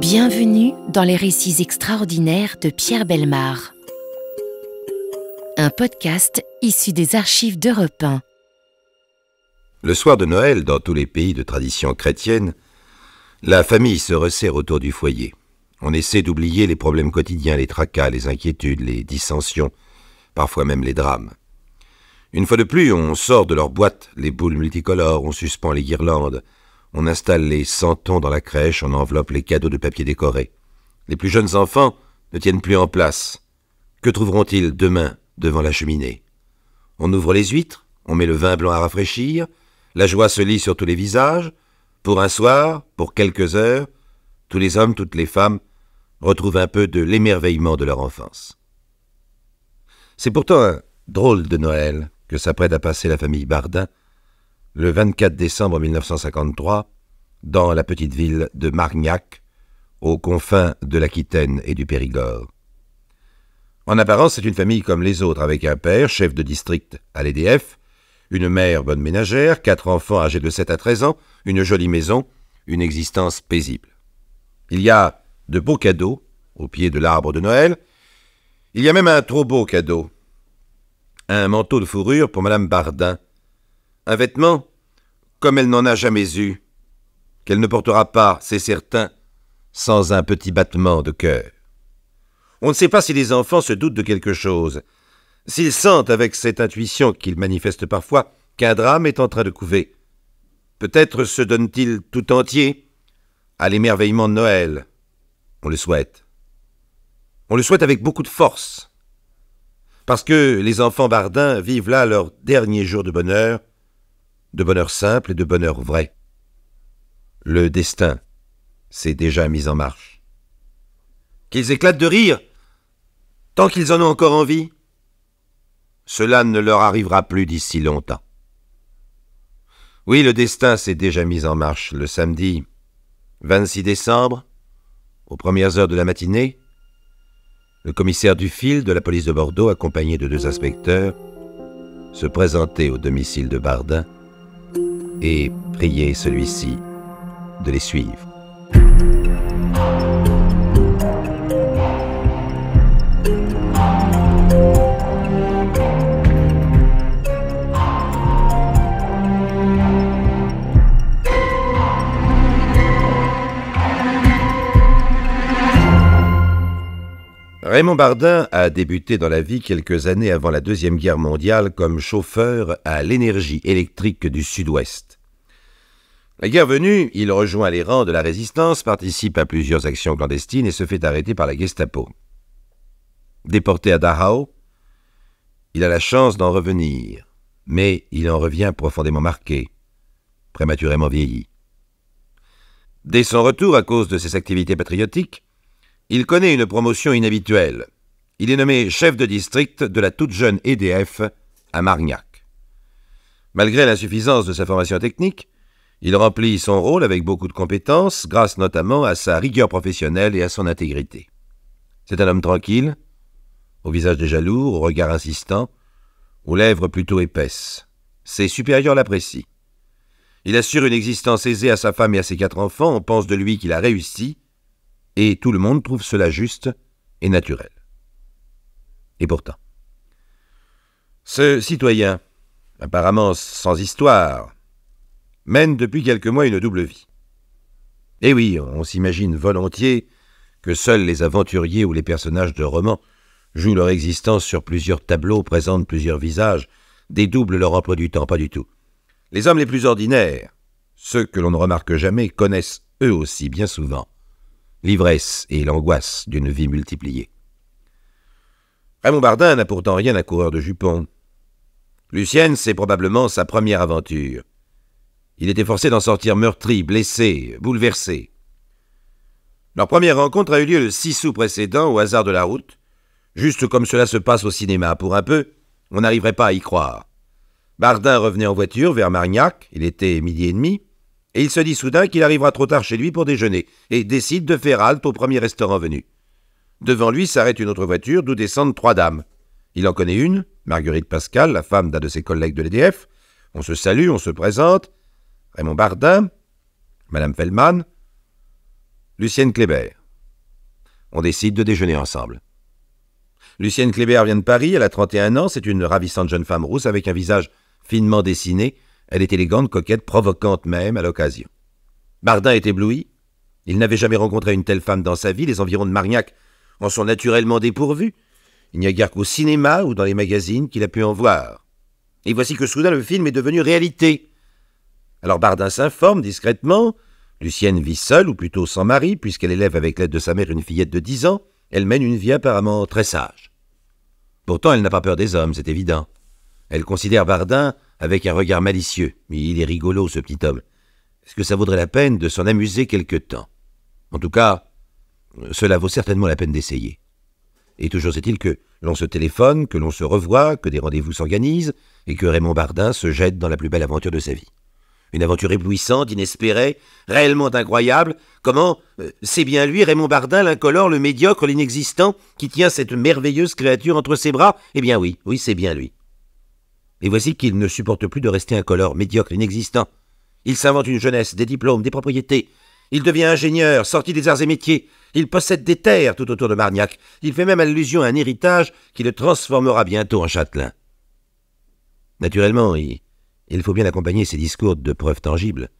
Bienvenue dans les récits extraordinaires de Pierre Bellemare. Un podcast issu des archives d'Europe 1. Le soir de Noël, dans tous les pays de tradition chrétienne, la famille se resserre autour du foyer. On essaie d'oublier les problèmes quotidiens, les tracas, les inquiétudes, les dissensions, parfois même les drames. Une fois de plus, on sort de leur boîte les boules multicolores, on suspend les guirlandes, on installe les santons dans la crèche, on enveloppe les cadeaux de papier décoré. Les plus jeunes enfants ne tiennent plus en place. Que trouveront-ils demain devant la cheminée? On ouvre les huîtres, on met le vin blanc à rafraîchir, la joie se lit sur tous les visages. Pour un soir, pour quelques heures, tous les hommes, toutes les femmes retrouvent un peu de l'émerveillement de leur enfance. C'est pourtant un drôle de Noël que s'apprête à passer la famille Bardin le 24 décembre 1953 dans la petite ville de Margnac, aux confins de l'Aquitaine et du Périgord. En apparence, c'est une famille comme les autres, avec un père, chef de district à l'EDF, une mère bonne ménagère, 4 enfants âgés de 7 à 13 ans, une jolie maison, une existence paisible. Il y a de beaux cadeaux au pied de l'arbre de Noël. Il y a même un trop beau cadeau. Un manteau de fourrure pour Madame Bardin. Un vêtement comme elle n'en a jamais eu, qu'elle ne portera pas, c'est certain, sans un petit battement de cœur. On ne sait pas si les enfants se doutent de quelque chose, s'ils sentent avec cette intuition qu'ils manifestent parfois qu'un drame est en train de couver. Peut-être se donnent-ils tout entier à l'émerveillement de Noël. On le souhaite. On le souhaite avec beaucoup de force, parce que les enfants Bardin vivent là leur dernier jour de bonheur simple et de bonheur vrai. Le destin s'est déjà mis en marche. Qu'ils éclatent de rire, tant qu'ils en ont encore envie, cela ne leur arrivera plus d'ici longtemps. Oui, le destin s'est déjà mis en marche le samedi 26 décembre, aux premières heures de la matinée. Le commissaire Dufil de la police de Bordeaux, accompagné de 2 inspecteurs, se présentait au domicile de Bardin et priait celui-ci de les suivre. Raymond Bardin a débuté dans la vie quelques années avant la Deuxième Guerre mondiale comme chauffeur à l'énergie électrique du Sud-Ouest. La guerre venue, il rejoint les rangs de la résistance, participe à plusieurs actions clandestines et se fait arrêter par la Gestapo. Déporté à Dachau, il a la chance d'en revenir, mais il en revient profondément marqué, prématurément vieilli. Dès son retour, à cause de ses activités patriotiques, il connaît une promotion inhabituelle. Il est nommé chef de district de la toute jeune EDF à Margnac. Malgré l'insuffisance de sa formation technique, il remplit son rôle avec beaucoup de compétences, grâce notamment à sa rigueur professionnelle et à son intégrité. C'est un homme tranquille, au visage déjà lourd, au regard insistant, aux lèvres plutôt épaisses. Ses supérieurs l'apprécient. Il assure une existence aisée à sa femme et à ses 4 enfants, on pense de lui qu'il a réussi, et tout le monde trouve cela juste et naturel. Et pourtant, ce citoyen, apparemment sans histoire, mène depuis quelques mois une double vie. Et oui, on s'imagine volontiers que seuls les aventuriers ou les personnages de romans jouent leur existence sur plusieurs tableaux, présentent plusieurs visages, dédoublent leur emploi du temps, pas du tout. Les hommes les plus ordinaires, ceux que l'on ne remarque jamais, connaissent eux aussi bien souvent l'ivresse et l'angoisse d'une vie multipliée. Raymond Bardin n'a pourtant rien d'un coureur de jupons. Lucienne, c'est probablement sa première aventure. Il était forcé d'en sortir meurtri, blessé, bouleversé. Leur première rencontre a eu lieu le 6 août précédent, au hasard de la route, juste comme cela se passe au cinéma. Pour un peu, on n'arriverait pas à y croire. Bardin revenait en voiture vers Margnac, il était 12h30, et il se dit soudain qu'il arrivera trop tard chez lui pour déjeuner, et décide de faire halte au premier restaurant venu. Devant lui s'arrête une autre voiture, d'où descendent 3 dames. Il en connaît une, Marguerite Pascal, la femme d'un de ses collègues de l'EDF. On se salue, on se présente. Raymond Bardin, Madame Feldman. Lucienne Kléber. On décide de déjeuner ensemble. Lucienne Kléber vient de Paris, elle a 31 ans, c'est une ravissante jeune femme rousse avec un visage finement dessiné. Elle est élégante, coquette, provocante même à l'occasion. Bardin est ébloui. Il n'avait jamais rencontré une telle femme dans sa vie. Les environs de Margnac en sont naturellement dépourvus. Il n'y a guère qu'au cinéma ou dans les magazines qu'il a pu en voir. Et voici que soudain le film est devenu réalité. Alors Bardin s'informe discrètement. Lucienne vit seule, ou plutôt sans mari, puisqu'elle élève avec l'aide de sa mère une fillette de 10 ans. Elle mène une vie apparemment très sage. Pourtant, elle n'a pas peur des hommes, c'est évident. Elle considère Bardin avec un regard malicieux. Mais il est rigolo, ce petit homme. Est-ce que ça vaudrait la peine de s'en amuser quelque temps? En tout cas, cela vaut certainement la peine d'essayer. Et toujours est-il que l'on se téléphone, que l'on se revoit, que des rendez-vous s'organisent, et que Raymond Bardin se jette dans la plus belle aventure de sa vie. Une aventure éblouissante, inespérée, réellement incroyable. Comment c'est bien lui, Raymond Bardin, l'incolore, le médiocre, l'inexistant, qui tient cette merveilleuse créature entre ses bras? Eh bien oui, c'est bien lui. Et voici qu'il ne supporte plus de rester incolore, médiocre, inexistant. Il s'invente une jeunesse, des diplômes, des propriétés. Il devient ingénieur, sorti des arts et métiers. Il possède des terres tout autour de Margnac. Il fait même allusion à un héritage qui le transformera bientôt en châtelain. Naturellement, il faut bien accompagner ses discours de preuves tangibles.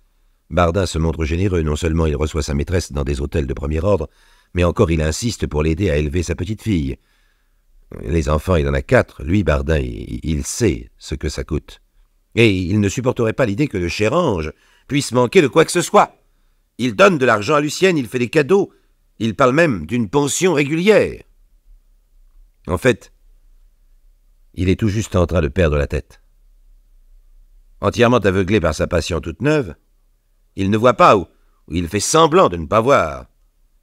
Bardin se montre généreux. Non seulement il reçoit sa maîtresse dans des hôtels de premier ordre, mais encore il insiste pour l'aider à élever sa petite fille. Les enfants, il en a 4. Lui, Bardin, il sait ce que ça coûte. Et il ne supporterait pas l'idée que le cher ange puisse manquer de quoi que ce soit. Il donne de l'argent à Lucienne, il fait des cadeaux. Il parle même d'une pension régulière. En fait, il est tout juste en train de perdre la tête. Entièrement aveuglé par sa passion toute neuve, il ne voit pas ou il fait semblant de ne pas voir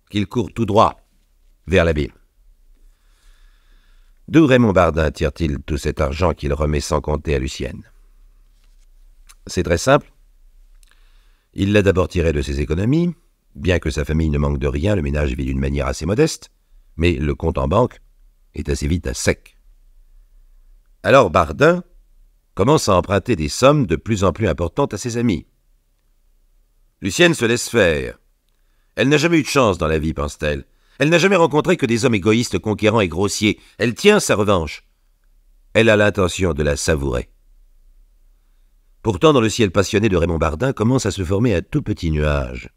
qu'il court tout droit vers l'abîme. D'où Raymond Bardin tire-t-il tout cet argent qu'il remet sans compter à Lucienne? C'est très simple. Il l'a d'abord tiré de ses économies. Bien que sa famille ne manque de rien, le ménage vit d'une manière assez modeste, mais le compte en banque est assez vite à sec. Alors Bardin commence à emprunter des sommes de plus en plus importantes à ses amis. Lucienne se laisse faire. Elle n'a jamais eu de chance dans la vie, pense-t-elle. Elle n'a jamais rencontré que des hommes égoïstes, conquérants et grossiers. Elle tient sa revanche. Elle a l'intention de la savourer. Pourtant, dans le ciel passionné de Raymond Bardin commence à se former un tout petit nuage.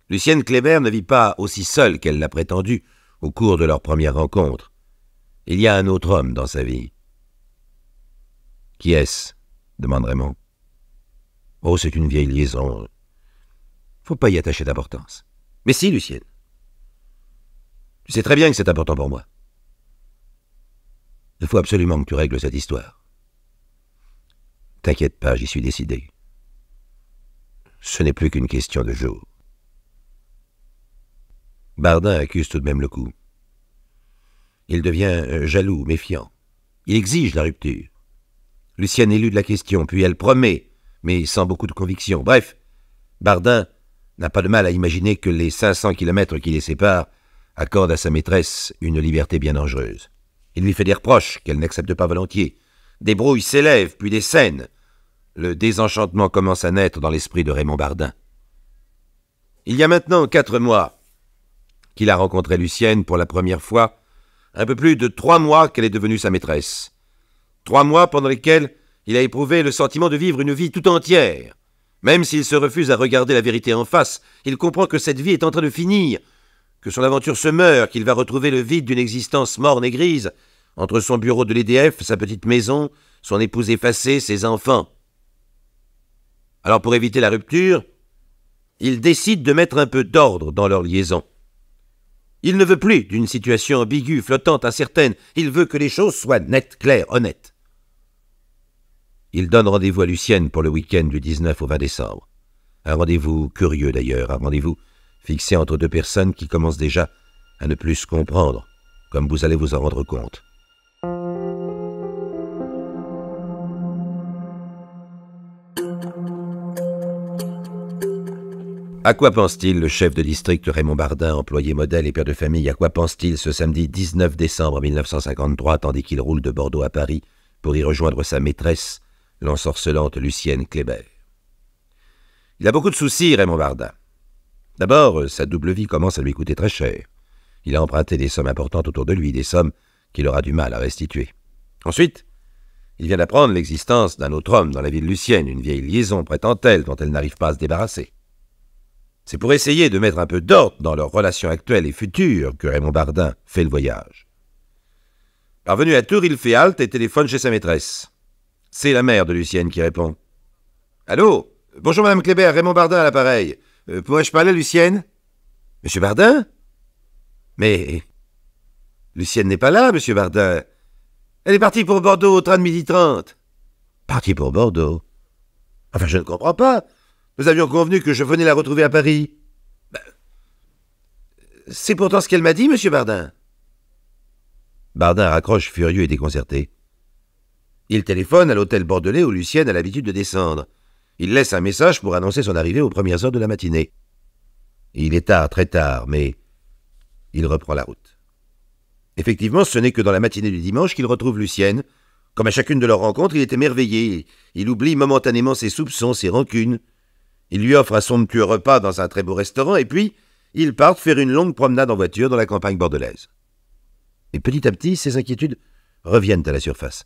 Lucienne Kléber ne vit pas aussi seule qu'elle l'a prétendu au cours de leur première rencontre. Il y a un autre homme dans sa vie. « Qui est-ce » demande Raymond. « Oh, c'est une vieille liaison. Faut pas y attacher d'importance. »« Mais si, Lucienne. Tu sais très bien que c'est important pour moi. Il faut absolument que tu règles cette histoire. T'inquiète pas, j'y suis décidé. Ce n'est plus qu'une question de jour. » Bardin accuse tout de même le coup. Il devient jaloux, méfiant. Il exige la rupture. Lucienne élude la question, puis elle promet, mais sans beaucoup de conviction. Bref, Bardin n'a pas de mal à imaginer que les 500 kilomètres qui les séparent accordent à sa maîtresse une liberté bien dangereuse. Il lui fait des reproches qu'elle n'accepte pas volontiers. Des brouilles s'élèvent, puis des scènes. Le désenchantement commence à naître dans l'esprit de Raymond Bardin. Il y a maintenant 4 mois qu'il a rencontré Lucienne pour la première fois, un peu plus de 3 mois qu'elle est devenue sa maîtresse. 3 mois pendant lesquels il a éprouvé le sentiment de vivre une vie tout entière. Même s'il se refuse à regarder la vérité en face, il comprend que cette vie est en train de finir, que son aventure se meurt, qu'il va retrouver le vide d'une existence morne et grise, entre son bureau de l'EDF, sa petite maison, son épouse effacée, ses enfants. Alors pour éviter la rupture, il décide de mettre un peu d'ordre dans leur liaison. Il ne veut plus d'une situation ambiguë, flottante, incertaine. Il veut que les choses soient nettes, claires, honnêtes. Il donne rendez-vous à Lucienne pour le week-end du 19 au 20 décembre. Un rendez-vous curieux d'ailleurs, un rendez-vous fixé entre 2 personnes qui commencent déjà à ne plus se comprendre, comme vous allez vous en rendre compte. À quoi pense-t-il, le chef de district Raymond Bardin, employé modèle et père de famille, à quoi pense-t-il ce samedi 19 décembre 1953, tandis qu'il roule de Bordeaux à Paris pour y rejoindre sa maîtresse, l'ensorcelante Lucienne Kléber? Il a beaucoup de soucis, Raymond Bardin. D'abord, sa double vie commence à lui coûter très cher. Il a emprunté des sommes importantes autour de lui, des sommes qu'il aura du mal à restituer. Ensuite, il vient d'apprendre l'existence d'un autre homme dans la ville Lucienne, une vieille liaison, prétend-elle, dont elle n'arrive pas à se débarrasser. C'est pour essayer de mettre un peu d'ordre dans leurs relations actuelles et futures que Raymond Bardin fait le voyage. Parvenu à Tours, il fait halte et téléphone chez sa maîtresse. C'est la mère de Lucienne qui répond. « Allô? Bonjour Madame Kléber, Raymond Bardin à l'appareil. Pourrais-je parler à Lucienne? »« Monsieur Bardin? »« Mais... Lucienne n'est pas là, Monsieur Bardin. Elle est partie pour Bordeaux au train de 12h30. »« Partie pour Bordeaux? Enfin, je ne comprends pas. Nous avions convenu que je venais la retrouver à Paris. » C'est pourtant ce qu'elle m'a dit, Monsieur Bardin. Bardin raccroche furieux et déconcerté. Il téléphone à l'hôtel bordelais où Lucienne a l'habitude de descendre. Il laisse un message pour annoncer son arrivée aux premières heures de la matinée. Il est tard, très tard, mais il reprend la route. Effectivement, ce n'est que dans la matinée du dimanche qu'il retrouve Lucienne. Comme à chacune de leurs rencontres, il est émerveillé. Il oublie momentanément ses soupçons, ses rancunes. Il lui offre un somptueux repas dans un très beau restaurant, et puis ils partent faire une longue promenade en voiture dans la campagne bordelaise. Et petit à petit, ces inquiétudes reviennent à la surface.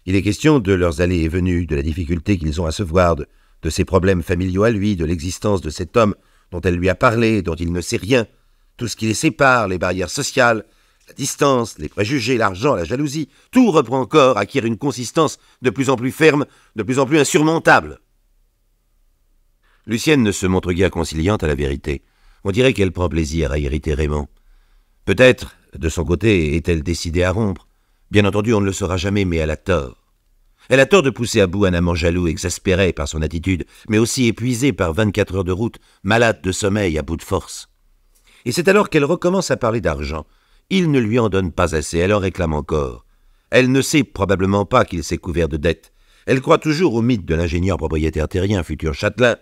Il est question de leurs allées et venues, de la difficulté qu'ils ont à se voir, de ses problèmes familiaux à lui, de l'existence de cet homme dont elle lui a parlé, dont il ne sait rien, tout ce qui les sépare, les barrières sociales, la distance, les préjugés, l'argent, la jalousie, tout reprend corps, acquiert une consistance de plus en plus ferme, de plus en plus insurmontable. Lucienne ne se montre guère conciliante à la vérité. On dirait qu'elle prend plaisir à irriter Raymond. Peut-être, de son côté, est-elle décidée à rompre. Bien entendu, on ne le saura jamais, mais elle a tort. Elle a tort de pousser à bout un amant jaloux, exaspéré par son attitude, mais aussi épuisé par 24 heures de route, malade de sommeil, à bout de force. Et c'est alors qu'elle recommence à parler d'argent. Il ne lui en donne pas assez, elle en réclame encore. Elle ne sait probablement pas qu'il s'est couvert de dettes. Elle croit toujours au mythe de l'ingénieur propriétaire terrien, futur châtelain.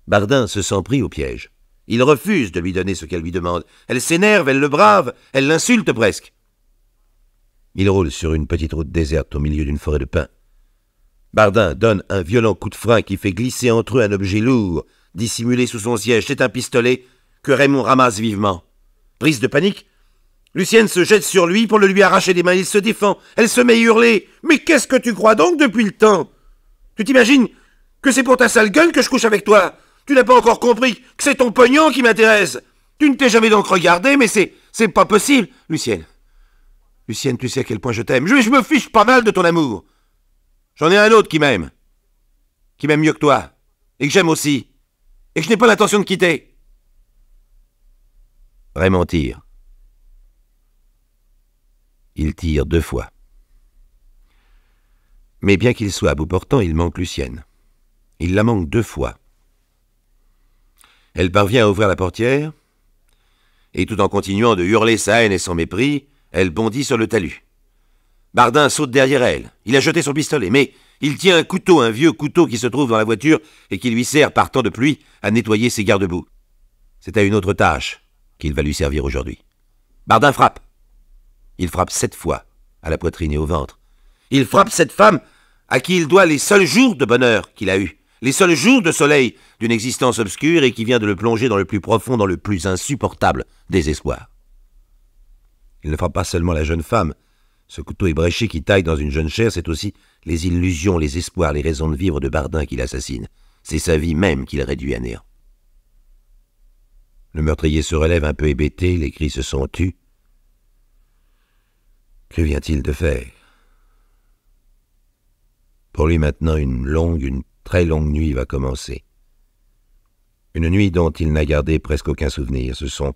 Bardin se sent pris au piège. Il refuse de lui donner ce qu'elle lui demande. Elle s'énerve, elle le brave, elle l'insulte presque. Il roule sur une petite route déserte au milieu d'une forêt de pins. Bardin donne un violent coup de frein qui fait glisser entre eux un objet lourd, dissimulé sous son siège. C'est un pistolet que Raymond ramasse vivement. Prise de panique, Lucienne se jette sur lui pour le lui arracher des mains. Il se défend. Elle se met à hurler. « Mais qu'est-ce que tu crois donc depuis le temps? Tu t'imagines que c'est pour ta sale gueule que je couche avec toi? Tu n'as pas encore compris que c'est ton pognon qui m'intéresse. Tu ne t'es jamais donc regardé, mais c'est pas possible. Lucienne, tu sais à quel point je t'aime. Je me fiche pas mal de ton amour. J'en ai un autre qui m'aime mieux que toi, et que j'aime aussi, et que je n'ai pas l'intention de quitter. » Raymond tire. Il tire 2 fois. Mais bien qu'il soit à bout portant, il manque Lucienne. Il la manque 2 fois. Elle parvient à ouvrir la portière, et tout en continuant de hurler sa haine et son mépris, elle bondit sur le talus. Bardin saute derrière elle. Il a jeté son pistolet, mais il tient un couteau, un vieux couteau qui se trouve dans la voiture et qui lui sert, par temps de pluie, à nettoyer ses garde-boue. C'est à une autre tâche qu'il va lui servir aujourd'hui. Bardin frappe. Il frappe 7 fois, à la poitrine et au ventre. Il frappe cette femme à qui il doit les seuls jours de bonheur qu'il a eus, les seuls jours de soleil d'une existence obscure et qui vient de le plonger dans le plus profond, dans le plus insupportable désespoir. Il ne frappe pas seulement la jeune femme. Ce couteau ébréché qui taille dans une jeune chair, c'est aussi les illusions, les espoirs, les raisons de vivre de Bardin qu'il assassine. C'est sa vie même qu'il réduit à néant. Le meurtrier se relève un peu hébété, les cris se sont tus. Que vient-il de faire? Pour lui maintenant, une très longue nuit va commencer. Une nuit dont il n'a gardé presque aucun souvenir. Ce sont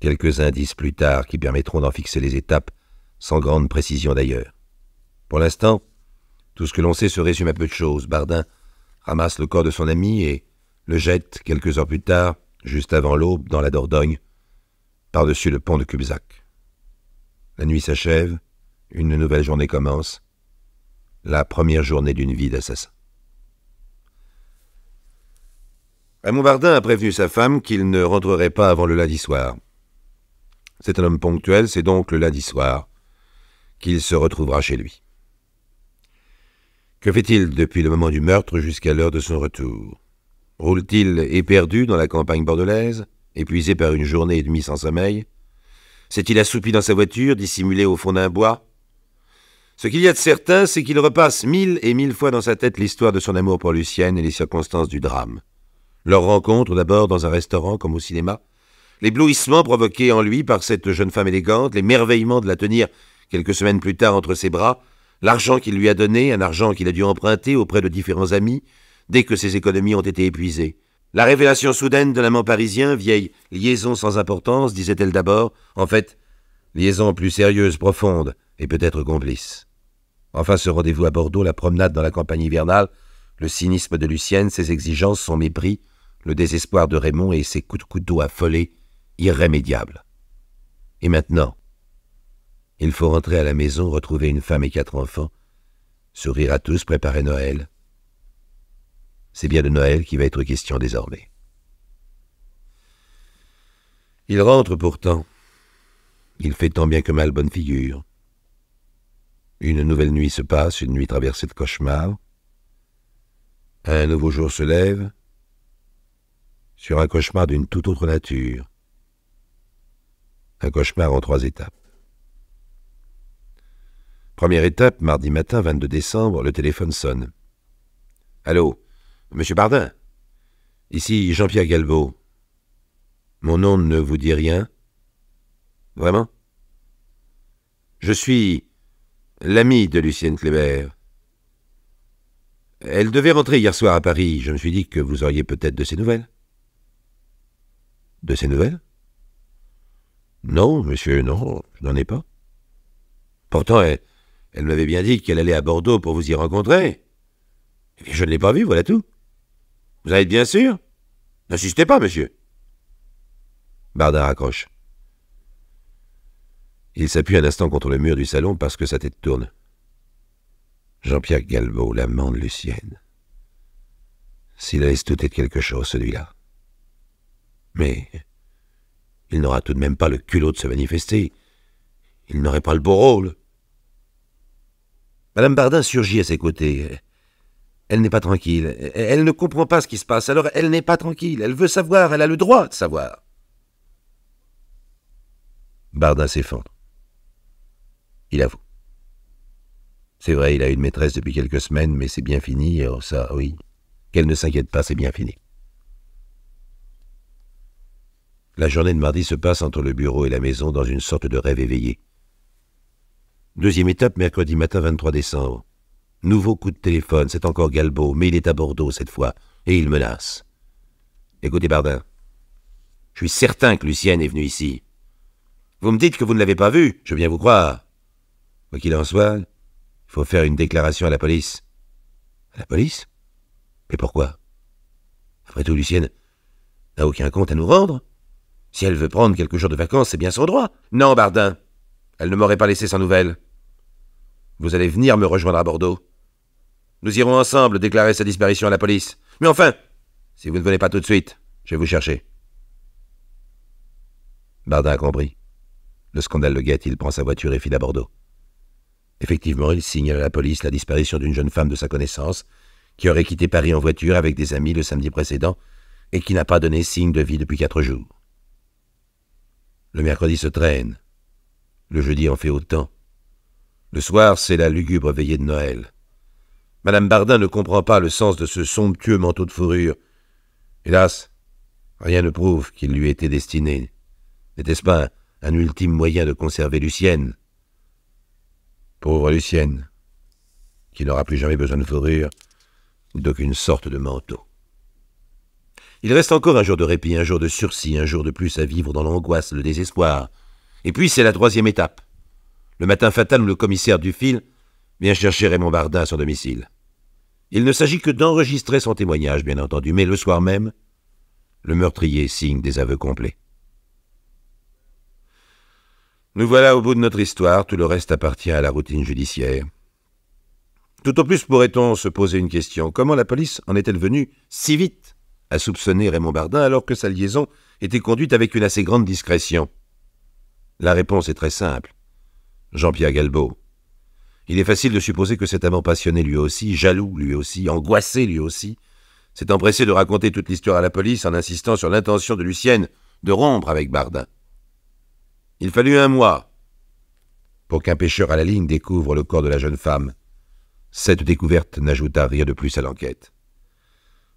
quelques indices plus tard qui permettront d'en fixer les étapes, sans grande précision d'ailleurs. Pour l'instant, tout ce que l'on sait se résume à peu de choses. Bardin ramasse le corps de son ami et le jette quelques heures plus tard, juste avant l'aube, dans la Dordogne, par-dessus le pont de Cubzac. La nuit s'achève, une nouvelle journée commence, la première journée d'une vie d'assassin. Raymond Bardin a prévenu sa femme qu'il ne rentrerait pas avant le lundi soir. C'est un homme ponctuel, c'est donc le lundi soir qu'il se retrouvera chez lui. Que fait-il depuis le moment du meurtre jusqu'à l'heure de son retour? Roule-t-il éperdu dans la campagne bordelaise, épuisé par une journée et demie sans sommeil? S'est-il assoupi dans sa voiture, dissimulé au fond d'un bois? Ce qu'il y a de certain, c'est qu'il repasse 1000 et 1000 fois dans sa tête l'histoire de son amour pour Lucienne et les circonstances du drame. Leur rencontre d'abord dans un restaurant comme au cinéma, l'éblouissement provoqué en lui par cette jeune femme élégante, l'émerveillement de la tenir quelques semaines plus tard entre ses bras, l'argent qu'il lui a donné, un argent qu'il a dû emprunter auprès de différents amis, dès que ses économies ont été épuisées. La révélation soudaine de l'amant parisien, vieille liaison sans importance, disait-elle d'abord, en fait, liaison plus sérieuse, profonde et peut-être complice. Enfin, ce rendez-vous à Bordeaux, la promenade dans la campagne hivernale, le cynisme de Lucienne, ses exigences, son mépris, le désespoir de Raymond et ses coups de couteau affolés, irrémédiables. Et maintenant, il faut rentrer à la maison, retrouver une femme et 4 enfants, sourire à tous, préparer Noël. C'est bien de Noël qui va être question désormais. Il rentre pourtant. Il fait tant bien que mal bonne figure. Une nouvelle nuit se passe, une nuit traversée de cauchemars. Un nouveau jour se lève, sur un cauchemar d'une toute autre nature. Un cauchemar en 3 étapes. Première étape, mardi matin, 22 décembre, le téléphone sonne. « Allô, Monsieur Bardin, ici Jean-Pierre Galbaud. Mon nom ne vous dit rien? Vraiment? Je suis l'ami de Lucienne Kléber. Elle devait rentrer hier soir à Paris. Je me suis dit que vous auriez peut-être de ses nouvelles. » « De ses nouvelles? Non, monsieur, non, je n'en ai pas. Pourtant, elle m'avait bien dit qu'elle allait à Bordeaux pour vous y rencontrer. Eh bien, je ne l'ai pas vue, voilà tout. Vous en êtes bien sûr? N'insistez pas, monsieur. » Bardin raccroche. Il s'appuie un instant contre le mur du salon parce que sa tête tourne. Jean-Pierre Galbaud, l'amant de Lucienne. S'il laisse tout être quelque chose, celui-là. Mais il n'aura tout de même pas le culot de se manifester. Il n'aurait pas le beau rôle. Madame Bardin surgit à ses côtés. Elle n'est pas tranquille. Elle ne comprend pas ce qui se passe. Alors elle n'est pas tranquille. Elle veut savoir. Elle a le droit de savoir. Bardin s'effondre. Il avoue. C'est vrai, il a une maîtresse depuis quelques semaines, mais c'est bien fini. Oh ça, oui. Qu'elle ne s'inquiète pas, c'est bien fini. La journée de mardi se passe entre le bureau et la maison dans une sorte de rêve éveillé. Deuxième étape, mercredi matin 23 décembre. Nouveau coup de téléphone, c'est encore Galbaud, mais il est à Bordeaux cette fois, et il menace. Écoutez, Bardin, je suis certain que Lucienne est venue ici. Vous me dites que vous ne l'avez pas vue, je viens vous croire. Quoi qu'il en soit, il faut faire une déclaration à la police. À la police? Mais pourquoi? Après tout, Lucienne n'a aucun compte à nous rendre. Si elle veut prendre quelques jours de vacances, c'est bien son droit. Non, Bardin, elle ne m'aurait pas laissé sans nouvelles. Vous allez venir me rejoindre à Bordeaux. Nous irons ensemble déclarer sa disparition à la police. Mais enfin, si vous ne venez pas tout de suite, je vais vous chercher. Bardin a compris. Le scandale le guette, il prend sa voiture et file à Bordeaux. Effectivement, il signale à la police la disparition d'une jeune femme de sa connaissance qui aurait quitté Paris en voiture avec des amis le samedi précédent et qui n'a pas donné signe de vie depuis 4 jours. Le mercredi se traîne. Le jeudi en fait autant. Le soir, c'est la lugubre veillée de Noël. Madame Bardin ne comprend pas le sens de ce somptueux manteau de fourrure. Hélas, rien ne prouve qu'il lui était destiné. N'était-ce pas un ultime moyen de conserver Lucienne? Pauvre Lucienne, qui n'aura plus jamais besoin de fourrure ou d'aucune sorte de manteau. Il reste encore un jour de répit, un jour de sursis, un jour de plus à vivre dans l'angoisse, le désespoir. Et puis c'est la 3e étape. Le matin fatal où le commissaire Dufil vient chercher Raymond Bardin à son domicile. Il ne s'agit que d'enregistrer son témoignage, bien entendu, mais le soir même, le meurtrier signe des aveux complets. Nous voilà au bout de notre histoire, tout le reste appartient à la routine judiciaire. Tout au plus pourrait-on se poser une question. Comment la police en est-elle venue si vite à soupçonner Raymond Bardin alors que sa liaison était conduite avec une assez grande discrétion? La réponse est très simple. Jean-Pierre Galbaud. Il est facile de supposer que cet amant passionné lui aussi, jaloux lui aussi, angoissé lui aussi, s'est empressé de raconter toute l'histoire à la police en insistant sur l'intention de Lucienne de rompre avec Bardin. Il fallut 1 mois pour qu'un pêcheur à la ligne découvre le corps de la jeune femme. Cette découverte n'ajouta rien de plus à l'enquête.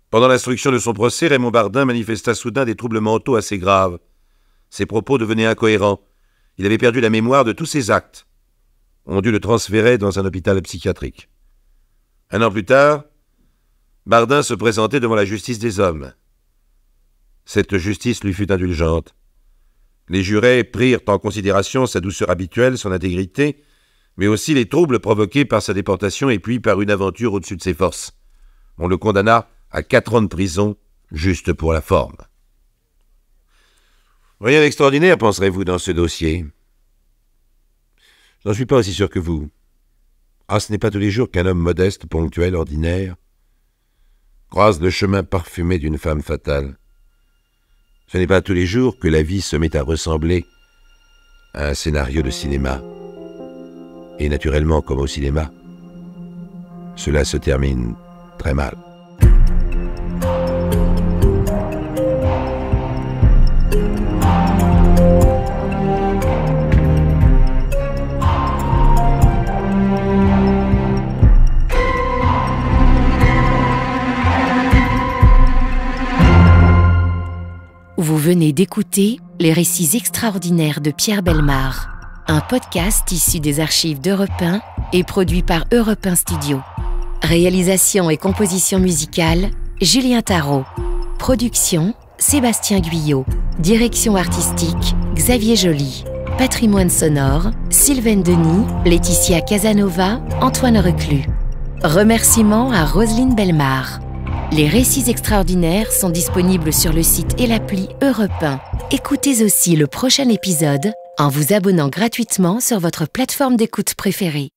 Pendant l'instruction de son procès, Raymond Bardin manifesta soudain des troubles mentaux assez graves. Ses propos devenaient incohérents. Il avait perdu la mémoire de tous ses actes. On dut le transférer dans un hôpital psychiatrique. 1 an plus tard, Bardin se présentait devant la justice des hommes. Cette justice lui fut indulgente. Les jurés prirent en considération sa douceur habituelle, son intégrité, mais aussi les troubles provoqués par sa déportation et puis par une aventure au-dessus de ses forces. On le condamna à 4 ans de prison, juste pour la forme. Rien d'extraordinaire, penserez-vous, dans ce dossier? Je n'en suis pas aussi sûr que vous. Ah, ce n'est pas tous les jours qu'un homme modeste, ponctuel, ordinaire, croise le chemin parfumé d'une femme fatale. Ce n'est pas tous les jours que la vie se met à ressembler à un scénario de cinéma. Et naturellement, comme au cinéma, cela se termine très mal. Vous venez d'écouter Les récits extraordinaires de Pierre Bellemare, un podcast issu des archives d'Europe 1 et produit par Europe 1 Studio. Réalisation et composition musicale, Julien Tarot. Production, Sébastien Guyot. Direction artistique, Xavier Joly. Patrimoine sonore, Sylvaine Denis, Laetitia Casanova, Antoine Reclus. Remerciements à Roselyne Bellemare. Les récits extraordinaires sont disponibles sur le site et l'appli Europe 1. Écoutez aussi le prochain épisode en vous abonnant gratuitement sur votre plateforme d'écoute préférée.